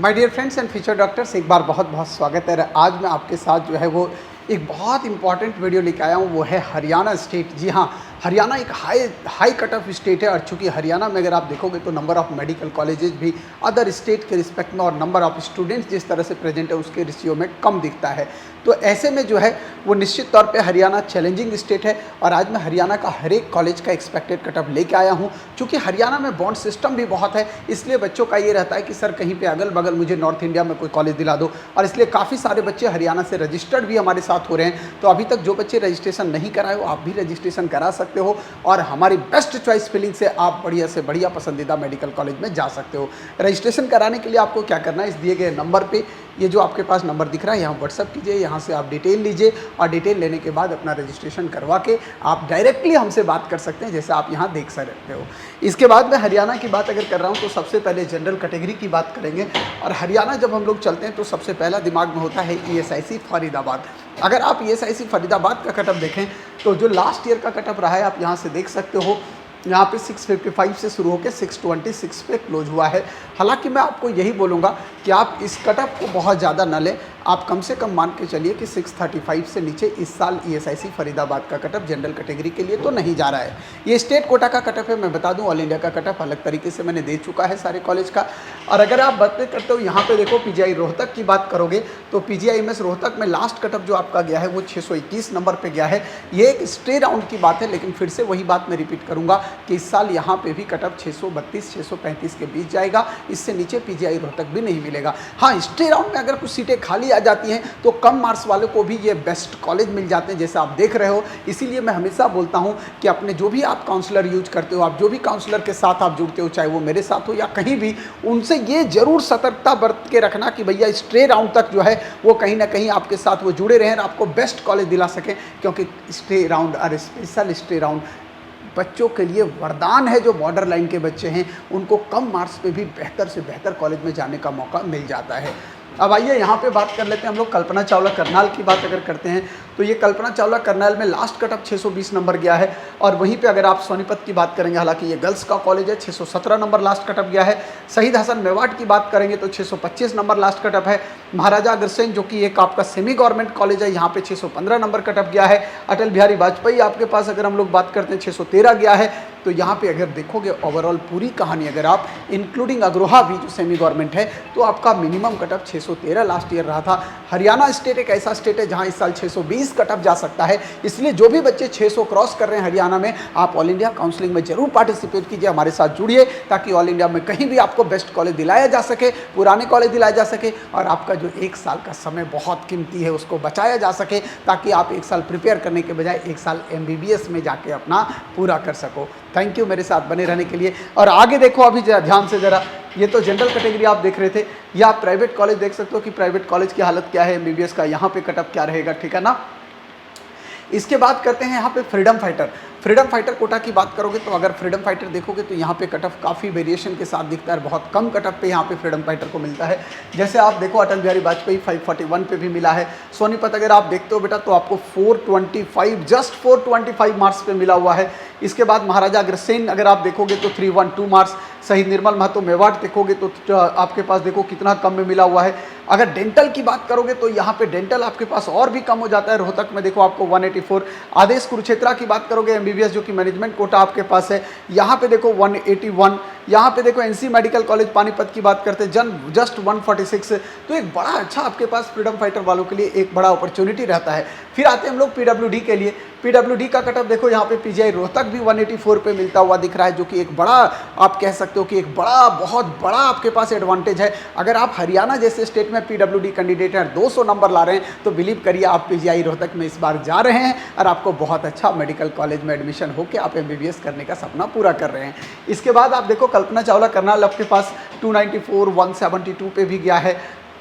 My dear friends and future doctors, एक बार बहुत बहुत स्वागत है। आज मैं आपके साथ जो है वो एक बहुत इंपॉर्टेंट वीडियो लेकर आया हूँ। वो है हरियाणा स्टेट। जी हाँ, हरियाणा एक हाई कट ऑफ स्टेट है और चूंकि हरियाणा में अगर आप देखोगे तो नंबर ऑफ मेडिकल कॉलेजेस भी अदर स्टेट के रिस्पेक्ट में और नंबर ऑफ स्टूडेंट्स जिस तरह से प्रेजेंट है उसके रेशियो में कम दिखता है। तो ऐसे में जो है वो निश्चित तौर पे हरियाणा चैलेंजिंग स्टेट है और आज मैं हरियाणा का हर एक कॉलेज का एक्सपेक्टेड कट ऑफ लेके आया हूँ। चूँकि हरियाणा में बॉन्ड सिस्टम भी बहुत है, इसलिए बच्चों का ये रहता है कि सर कहीं पे अगल बगल मुझे नॉर्थ इंडिया में कोई कॉलेज दिला दो, और इसलिए काफ़ी सारे बच्चे हरियाणा से रजिस्टर्ड भी हमारे साथ हो रहे हैं। तो अभी तक जो बच्चे रजिस्ट्रेशन नहीं कराए हो, आप भी रजिस्ट्रेशन करा सकते हो और हमारी बेस्ट चॉइस फिलिंग से आप बढ़िया से बढ़िया पसंदीदा मेडिकल कॉलेज में जा सकते हो। रजिस्ट्रेशन कराने के लिए आपको क्या करना है, इस दिए गए नंबर पे, ये जो आपके पास नंबर दिख रहा है, यहाँ व्हाट्सअप कीजिए, यहाँ से आप डिटेल लीजिए और डिटेल लेने के बाद अपना रजिस्ट्रेशन करवा के आप डायरेक्टली हमसे बात कर सकते हैं, जैसे आप यहाँ देख सकते हो। इसके बाद मैं हरियाणा की बात अगर कर रहा हूँ तो सबसे पहले जनरल कैटेगरी की बात करेंगे। और हरियाणा जब हम लोग चलते हैं तो सबसे पहला दिमाग में होता है ESIC फरीदाबाद। अगर आप ESIC फरीदाबाद का कटअप देखें तो जो लास्ट ईयर का कटअप रहा है आप यहाँ से देख सकते हो। यहाँ पे 655 से शुरू होकर 626 पे क्लोज हुआ है। हालांकि मैं आपको यही बोलूँगा कि आप इस कटअप को बहुत ज़्यादा न लें, आप कम से कम मान के चलिए कि 635 से नीचे इस साल ESIC फरीदाबाद का कटअप जनरल कैटेगरी के लिए तो नहीं जा रहा है। ये स्टेट कोटा का कटअप है, मैं बता दूं ऑल इंडिया का कटअप अलग तरीके से मैंने दे चुका है सारे कॉलेज का। और अगर आप बात करते हो यहाँ पे देखो PGI रोहतक की बात करोगे तो PGIMS रोहतक में लास्ट कटअप जो आपका गया है वो 621 नंबर पर गया है। ये एक स्टे राउंड की बात है, लेकिन फिर से वही बात मैं रिपीट करूँगा कि इस साल यहाँ पे भी कटअप 632 635 के बीच जाएगा। इससे नीचे PGI रोहतक भी नहीं मिलेगा। हाँ, स्टे राउंड में अगर कुछ सीटें खाली आ जाती हैं तो कम मार्क्स वालों को भी ये बेस्ट कॉलेज मिल जाते हैं, जैसे आप देख रहे हो। इसीलिए मैं हमेशा बोलता हूँ कि अपने जो भी आप काउंसलर यूज करते हो, आप जो भी काउंसलर के साथ आप जुड़ते हो, चाहे वो मेरे साथ हो या कहीं भी, उनसे ये जरूर सतर्कता बरत के रखना कि भैया स्टे राउंड तक जो है वो कहीं ना कहीं आपके साथ वो जुड़े रहें और आपको बेस्ट कॉलेज दिला सकें। क्योंकि स्टे राउंड और स्पेशल स्टे राउंड बच्चों के लिए वरदान है। जो बॉर्डर लाइन के बच्चे हैं उनको कम मार्क्स पे भी बेहतर से बेहतर कॉलेज में जाने का मौका मिल जाता है। अब आइए यहाँ पे बात कर लेते हैं हम लोग कल्पना चावला करनाल की बात अगर करते हैं तो ये कल्पना चावला करनाल में लास्ट कटअप 620 नंबर गया है। और वहीं पे अगर आप सोनीपत की बात करेंगे, हालांकि ये गर्ल्स का कॉलेज है, 617 नंबर लास्ट कटअप गया है। शहीद हसन मेवाट की बात करेंगे तो 625 नंबर लास्ट कटअप है। महाराजा अग्रसेन जो कि एक आपका सेमी गवर्नमेंट कॉलेज है, यहाँ पे 615 नंबर कटअप गया है। अटल बिहारी वाजपेयी आपके पास अगर हम लोग बात करते हैं 613 गया है। तो यहाँ पे अगर देखोगे ओवरऑल पूरी कहानी अगर आप इंक्लूडिंग अग्रोहा भी जो सेमी गवर्नमेंट है तो आपका मिनिमम कटअप 613 लास्ट ईयर रहा था। हरियाणा स्टेट एक ऐसा स्टेट है जहाँ इस साल 620 कटअप जा सकता है। इसलिए जो भी बच्चे 600 क्रॉस कर रहे हैं हरियाणा में, आप ऑल इंडिया काउंसलिंग में जरूर पार्टिसिपेट कीजिए, हमारे साथ जुड़िए, ताकि ऑल इंडिया में कहीं भी आपको बेस्ट कॉलेज दिलाया जा सके, पुराने कॉलेज दिलाया जा सके और आपका जो एक साल का समय बहुत कीमती है उसको बचाया जा सके, ताकि आप एक साल प्रिपेयर करने के बजाय एक साल MBBS में जाके अपना पूरा कर सको। थैंक यू मेरे साथ बने रहने के लिए। और आगे देखो अभी ध्यान से ज़रा, ये तो जनरल कैटेगरी आप देख रहे थे, या आप प्राइवेट कॉलेज देख सकते हो कि प्राइवेट कॉलेज की हालत क्या है, MBBS का यहाँ पे कटअप क्या रहेगा, ठीक है ना। इसके बाद करते हैं यहाँ पे फ्रीडम फाइटर कोटा की बात करोगे तो अगर फ्रीडम फाइटर देखोगे तो यहाँ पे कटअप काफ़ी वेरिएशन के साथ दिखता है। बहुत कम कटअप पे यहाँ पे फ्रीडम फाइटर को मिलता है। जैसे आप देखो अटल बिहारी वाजपेयी 541 पे भी मिला है। सोनीपत अगर आप देखते हो बेटा तो आपको 425 जस्ट 425 मार्क्स पे मिला हुआ है। इसके बाद महाराजा अग्रसेन अगर आप देखोगे तो 312 मार्क्स। शहीद निर्मल महतो मेवाट देखोगे तो आपके पास देखो कितना कम में मिला हुआ है। अगर डेंटल की बात करोगे तो यहाँ पे डेंटल आपके पास और भी कम हो जाता है। रोहतक में देखो आपको 184। आदेश कुरुक्षेत्रा की बात करोगे MBBS जो कि मैनेजमेंट कोटा आपके पास है, यहाँ पे देखो 181। यहाँ पे देखो NC मेडिकल कॉलेज पानीपत की बात करते हैं जस्ट 146। तो एक बड़ा अच्छा आपके पास फ्रीडम फाइटर वालों के लिए एक बड़ा अपॉर्चुनिटी रहता है। फिर आते हैं हम लोग PWD के लिए। PWD का कटअप देखो यहाँ पे PGI रोहतक भी 184 पे मिलता हुआ दिख रहा है, जो कि एक बड़ा आप कह सकते हो कि एक बड़ा बहुत बड़ा आपके पास एडवांटेज है। अगर आप हरियाणा जैसे स्टेट में PWD कैंडिडेट हैं 200 नंबर ला रहे हैं तो बिलीव करिए आप PGI रोहतक में इस बार जा रहे हैं और आपको बहुत अच्छा मेडिकल कॉलेज में एडमिशन होकर आप MBBS करने का सपना पूरा कर रहे हैं। इसके बाद आप देखो कल्पना चावला करनाल आपके पास 294 172 पे भी गया है।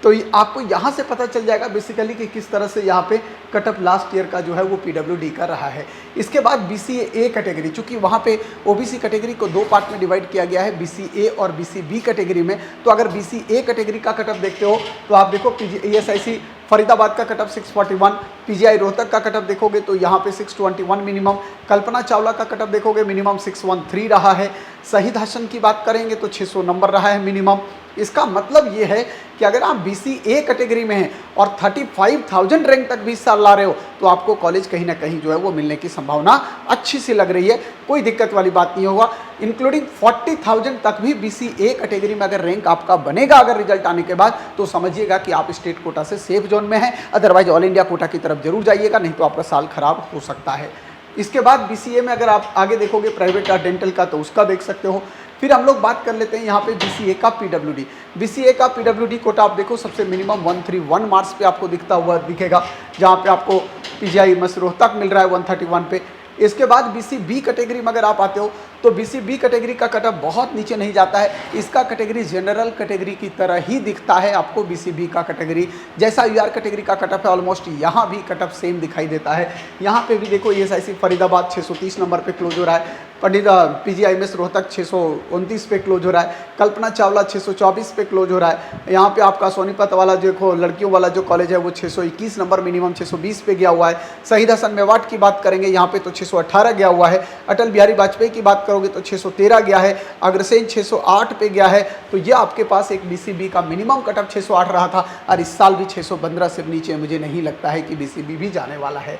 तो आपको यहाँ से पता चल जाएगा बेसिकली कि किस तरह से यहाँ पे कटअप लास्ट ईयर का जो है वो PWD का रहा है। इसके बाद BCA कैटेगरी, चूँकि वहाँ पे OBC कैटेगरी को दो पार्ट में डिवाइड किया गया है, BCA और BCB कैटेगरी में। तो अगर BCA कैटेगरी का कटअप देखते हो तो आप देखो ESIC फरीदाबाद का कटअप 641, PGI रोहतक का कटअप देखोगे तो यहाँ पे 621 मिनिमम, कल्पना चावला का कटअप देखोगे मिनिमम 613 रहा है। शहीद हसन की बात करेंगे तो 600 नंबर रहा है मिनिमम। इसका मतलब ये है कि अगर आप BCA कैटेगरी में हैं और 35,000 रैंक तक भी इस साल ला रहे हो तो आपको कॉलेज कहीं ना कहीं जो है वो मिलने की संभावना अच्छी सी लग रही है, कोई दिक्कत वाली बात नहीं होगा। इंक्लूडिंग 40,000 तक भी BCA कैटेगरी में अगर रैंक आपका बनेगा अगर रिजल्ट आने के बाद, तो समझिएगा कि आप स्टेट कोटा से सेफ जोन में हैं। अदरवाइज ऑल इंडिया कोटा की तरफ जरूर जाइएगा, नहीं तो आपका साल खराब हो सकता है। इसके बाद BCA में अगर आप आगे देखोगे प्राइवेट या डेंटल का, तो उसका देख सकते हो। फिर हम लोग बात कर लेते हैं यहाँ पे BCA का PWD। BCA का PWD कोटा आप देखो सबसे मिनिमम 131 मार्क्स पे आपको दिखता हुआ दिखेगा, जहाँ पे आपको PGI रोहतक मिल रहा है 131 पे। इसके बाद BCB कैटेगरी में अगर आप आते हो तो BCB कैटेगरी का कटअप बहुत नीचे नहीं जाता है, इसका कैटेगरी जनरल कैटेगरी की तरह ही दिखता है आपको। BCB का कैटेगरी जैसा UR कैटेगरी का कटअप है ऑलमोस्ट यहाँ भी कटअप सेम दिखाई देता है। यहाँ पे भी देखो ESIC फरीदाबाद 630 नंबर पे क्लोज हो रहा है, पंडित PGI रोहतक 629 पे क्लोज हो रहा है, कल्पना चावला 624 पे क्लोज हो रहा है। यहाँ पे आपका सोनीपत वाला देखो लड़कियों वाला जो कॉलेज है वो 621 नंबर मिनिमम 620 पे गया हुआ है। शहीद हसन मेवाट की बात करेंगे यहाँ पे तो 618 गया हुआ है। अटल बिहारी वाजपेयी की बात करोगे तो 613 गया है। अग्रसेन 608 पे गया है। तो ये आपके पास एक BCB का मिनिमम कटअप 608 रहा था और इस साल भी 615 से नीचे मुझे नहीं लगता है कि BCB भी जाने वाला है।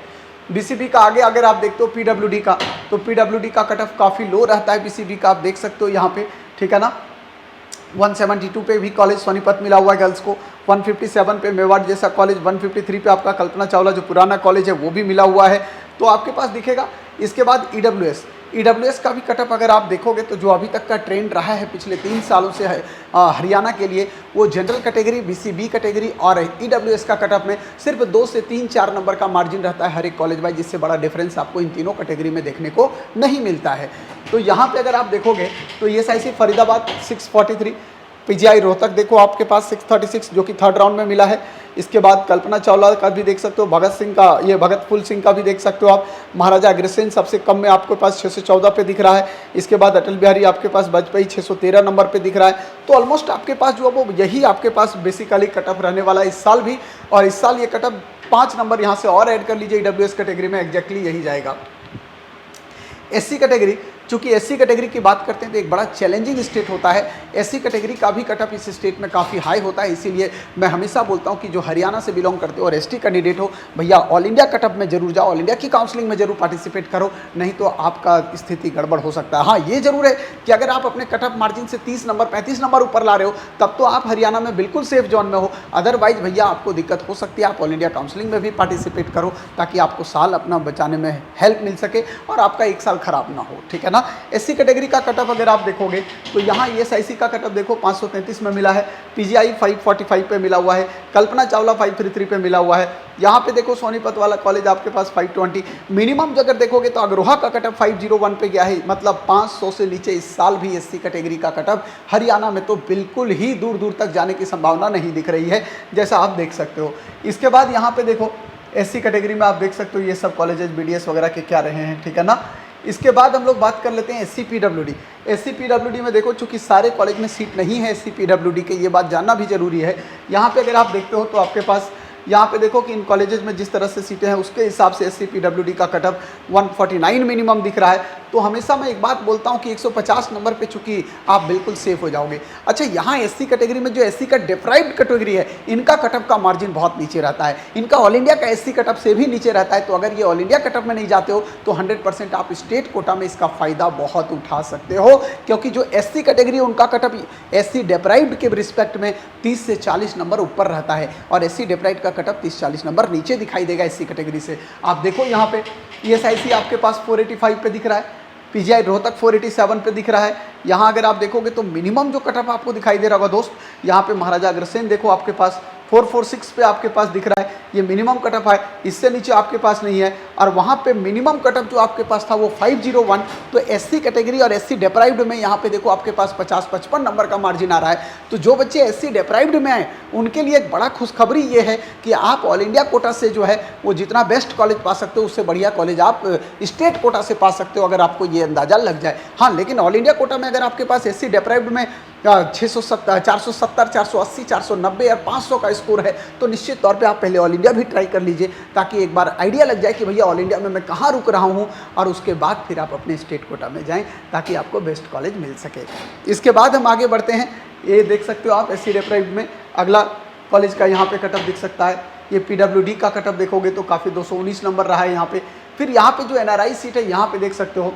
BCB का आगे अगर आप देखते हो PWD का, तो PWD का कटअप काफ़ी लो रहता है। BCB का आप देख सकते हो यहाँ पे, ठीक है ना। 172 पे भी कॉलेज सोनीपत मिला हुआ है गर्ल्स को, 157 पे मेवाड़ जैसा कॉलेज, 153 पे आपका कल्पना चावला जो पुराना कॉलेज है वो भी मिला हुआ है, तो आपके पास दिखेगा। इसके बाद EWS का भी कटअप अगर आप देखोगे तो जो अभी तक का ट्रेंड रहा है पिछले 3 सालों से है हरियाणा के लिए, वो जनरल कैटेगरी, BCB कैटेगरी और EWS का कटअप में सिर्फ 2 से 3-4 नंबर का मार्जिन रहता है हर एक कॉलेज वाइज, जिससे बड़ा डिफरेंस आपको इन तीनों कैटेगरी में देखने को नहीं मिलता है। तो यहाँ पे अगर आप देखोगे तो ESIC फरीदाबाद 643, PGI रोहतक देखो आपके पास 636 जो कि 3rd राउंड में मिला है। इसके बाद कल्पना चावला का भी देख सकते हो, भगत सिंह का, ये भगत फूल सिंह का भी देख सकते हो आप। महाराजा अग्रसेन सबसे कम में आपके पास 614 पे दिख रहा है। इसके बाद अटल बिहारी आपके पास वाजपेयी 613 नंबर पे दिख रहा है। तो ऑलमोस्ट आपके पास जो है वो यही आपके पास बेसिकली कटअप रहने वाला है इस साल भी, और इस साल ये कटअप 5 नंबर यहाँ से और ऐड कर लीजिए EWS कैटेगरी में, एग्जैक्टली यही जाएगा। SC कैटेगरी, चूंकि SC कैटेगरी की बात करते हैं तो एक बड़ा चैलेंजिंग स्टेट होता है। SC कैटेगरी का भी कटअप इस स्टेट में काफ़ी हाई होता है, इसीलिए मैं हमेशा बोलता हूं कि जो हरियाणा से बिलोंग करते हो और ST कैंडिडेट हो, भैया ऑल इंडिया कटअप में जरूर जाओ, ऑल इंडिया की काउंसलिंग में जरूर पार्टिसिपेट करो, नहीं तो आपका स्थिति गड़बड़ हो सकता है। हाँ, ये जरूर है कि अगर आप अपने कटअप मार्जिन से 30 नंबर 35 नंबर ऊपर ला रहे हो तब तो आप हरियाणा में बिल्कुल सेफ जोन में हो, अदरवाइज भैया आपको दिक्कत हो सकती है। आप ऑल इंडिया काउंसलिंग में भी पार्टिसिपेट करो ताकि आपको साल अपना बचाने में हेल्प मिल सके और आपका एक साल खराब ना हो, ठीक है ना। SC कैटेगरी का कटअप अगर आप देखोगे तो यहाँ ESIC का कटअप देखो 533 में मिला है, PGI 545 पे मिला हुआ है, कल्पना चावला 533 पे मिला हुआ है। यहाँ पे देखो सोनीपत वाला कॉलेज आपके पास 520, मिनिमम अगर देखोगे तो अग्रोहा का कटअप 501 पे गया है, मतलब 500 से नीचे इस साल भी SC कैटेगरी का कटअप हरियाणा में तो बिल्कुल ही दूर दूर तक जाने की संभावना नहीं दिख रही है, जैसा आप देख सकते हो। इसके बाद यहाँ पे देखो SC कैटेगरी में आप देख सकते हो ये सब कॉलेजेस BDS वगैरह के क्या रहे हैं, ठीक है ना। इसके बाद हम लोग बात कर लेते हैं SC PWD। SC PWD में देखो चूंकि सारे कॉलेज में सीट नहीं है SC PWD के, ये बात जानना भी जरूरी है। यहाँ पे अगर आप देखते हो तो आपके पास यहाँ पे देखो कि इन कॉलेजेस में जिस तरह से सीटें हैं उसके हिसाब से SC PWD का कटअप 149 मिनिमम दिख रहा है। तो हमेशा मैं एक बात बोलता हूँ कि 150 नंबर पे चूंकि आप बिल्कुल सेफ हो जाओगे। अच्छा, यहाँ SC कैटेगरी में जो SC का डिप्राइव्ड कैटेगरी है इनका कटअप का मार्जिन बहुत नीचे रहता है, इनका ऑल इंडिया का SC कटअप से भी नीचे रहता है। तो अगर ये ऑल इंडिया कटअप में नहीं जाते हो तो 100% आप स्टेट कोटा में इसका फायदा बहुत उठा सकते हो, क्योंकि जो SC कैटेगरी उनका कटअप SC डिप्राइव्ड के रिस्पेक्ट में 30 से 40 नंबर ऊपर रहता है और SC डिप्राइव्ड का कटअप 30-40 नंबर नीचे दिखाई देगा SC कैटेगरी से। आप देखो यहाँ पे ESIC आपके पास 485 पे दिख रहा है, PGI रोहतक 487 पे दिख रहा है। यहाँ अगर आप देखोगे तो मिनिमम जो कटअप आपको दिखाई दे रहा होगा दोस्त, यहाँ पे महाराजा अग्रसेन देखो आपके पास 446 पे आपके पास दिख रहा है, ये मिनिमम कटअप है, इससे नीचे आपके पास नहीं है। और वहाँ पे मिनिमम कटअप जो आपके पास था वो 501। तो SC कैटेगरी और SC डिप्राइव्ड में यहाँ पे देखो आपके पास 50-55 नंबर का मार्जिन आ रहा है। तो जो बच्चे SC डिप्राइव्ड में आए उनके लिए एक बड़ा खुशखबरी ये है कि आप ऑल इंडिया कोटा से जो है वो जितना बेस्ट कॉलेज पा सकते हो उससे बढ़िया कॉलेज आप स्टेट कोटा से पा सकते हो, अगर आपको ये अंदाजा लग जाए। हाँ, लेकिन ऑल इंडिया कोटा में अगर आपके पास SC डिप्राइव्ड में 670, 470, 480, 490 या 500 का स्कोर है तो निश्चित तौर पे आप पहले ऑल इंडिया भी ट्राई कर लीजिए, ताकि एक बार आइडिया लग जाए कि भैया ऑल इंडिया में मैं कहाँ रुक रहा हूँ, और उसके बाद फिर आप अपने स्टेट कोटा में जाएँ ताकि आपको बेस्ट कॉलेज मिल सके। इसके बाद हम आगे बढ़ते हैं। ये देख सकते हो आप एससी डिप्राइव्ड में अगला कॉलेज का यहाँ पे कटअप दिख सकता है। ये पीडब्ल्यूडी का कटअप देखोगे तो काफ़ी 219 नंबर रहा है यहाँ पे। फिर यहाँ पे जो एनआरआई सीट है यहाँ पे देख सकते हो,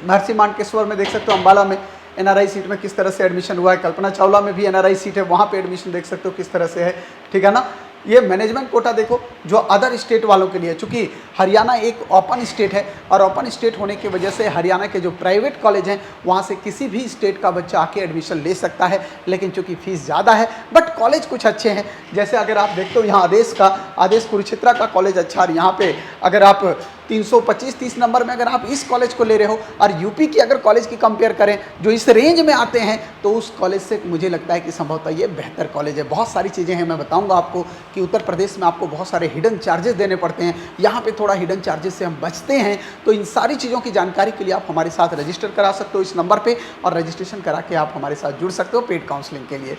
महर्षि मानकेश्वर में देख सकते हो, अम्बाला में एनआरआई सीट में किस तरह से एडमिशन हुआ है। कल्पना चावला में भी एनआरआई सीट है, वहाँ पे एडमिशन देख सकते हो किस तरह से है, ठीक है ना। ये मैनेजमेंट कोटा देखो जो अदर स्टेट वालों के लिए, चूँकि हरियाणा एक ओपन स्टेट है और ओपन स्टेट होने की वजह से हरियाणा के जो प्राइवेट कॉलेज हैं वहाँ से किसी भी स्टेट का बच्चा आके एडमिशन ले सकता है, लेकिन चूँकि फीस ज़्यादा है बट कॉलेज कुछ अच्छे हैं। जैसे अगर आप देखते हो यहाँ आदेश कुरुक्षेत्रा का कॉलेज अच्छा, और यहाँ पे अगर आप 325-30 नंबर में अगर आप इस कॉलेज को ले रहे हो और यूपी की अगर कॉलेज की कंपेयर करें जो इस रेंज में आते हैं, तो उस कॉलेज से मुझे लगता है कि संभवतः ये बेहतर कॉलेज है। बहुत सारी चीज़ें हैं, मैं बताऊंगा आपको कि उत्तर प्रदेश में आपको बहुत सारे हिडन चार्जेस देने पड़ते हैं, यहाँ पे थोड़ा हिडन चार्जेस से हम बचते हैं। तो इन सारी चीज़ों की जानकारी के लिए आप हमारे साथ रजिस्टर करा सकते हो इस नंबर पर, और रजिस्ट्रेशन करा के आप हमारे साथ जुड़ सकते हो पेड काउंसलिंग के लिए।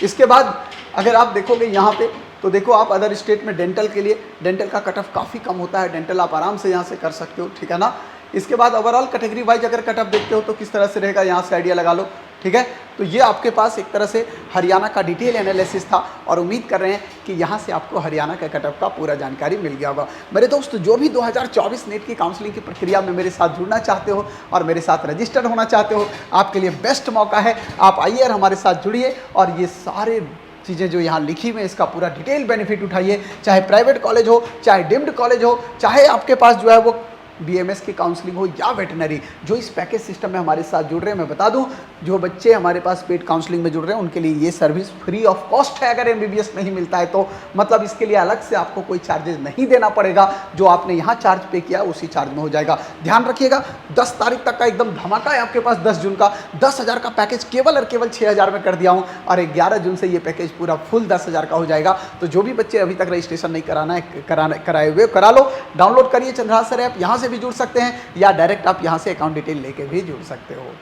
इसके बाद अगर आप देखोगे यहाँ पे तो देखो आप अदर स्टेट में डेंटल के लिए, डेंटल का कट ऑफ काफ़ी कम होता है, डेंटल आप आराम से यहाँ से कर सकते हो, ठीक है ना। इसके बाद ओवरऑल कैटेगरी वाइज अगर कट ऑफ देखते हो तो किस तरह से रहेगा, यहाँ से आइडिया लगा लो, ठीक है। तो ये आपके पास एक तरह से हरियाणा का डिटेल एनालिसिस था, और उम्मीद कर रहे हैं कि यहाँ से आपको हरियाणा के कट ऑफ का पूरा जानकारी मिल गया होगा। मेरे दोस्त जो भी 2024 नेट की काउंसलिंग की प्रक्रिया में मेरे साथ जुड़ना चाहते हो और मेरे साथ रजिस्टर्ड होना चाहते हो, आपके लिए बेस्ट मौका है। आप आइए और हमारे साथ जुड़िए और ये सारे चीज़ें जो यहाँ लिखी हुई हैं इसका पूरा डिटेल बेनिफिट उठाइए। चाहे प्राइवेट कॉलेज हो, चाहे डिम्ड कॉलेज हो, चाहे आपके पास जो है वो बीएमएस की काउंसलिंग हो या वेटनरी, जो इस पैकेज सिस्टम में हमारे साथ जुड़ रहे हैं, मैं बता दूं जो बच्चे हमारे पास पेड काउंसलिंग में जुड़ रहे हैं उनके लिए ये सर्विस फ्री ऑफ कॉस्ट है। अगर एमबीबीएस नहीं मिलता है तो मतलब इसके लिए अलग से आपको कोई चार्जेस नहीं देना पड़ेगा, जो आपने यहाँ चार्ज पे किया उसी चार्ज में हो जाएगा। ध्यान रखिएगा 10 तारीख तक का एकदम धमाका है आपके पास। 10 जून का 10,000 का पैकेज केवल और केवल 6,000 में कर दिया हूँ, और 11 जून से ये पैकेज पूरा फुल 10,000 का हो जाएगा। तो जो भी बच्चे अभी तक रजिस्ट्रेशन नहीं कराए हुए करा लो, डाउनलोड करिए चंद्रहास सर ऐप, यहाँ से भी जुड़ सकते हैं, या डायरेक्ट आप यहाँ से अकाउंट डिटेल लेके भी जुड़ सकते हो।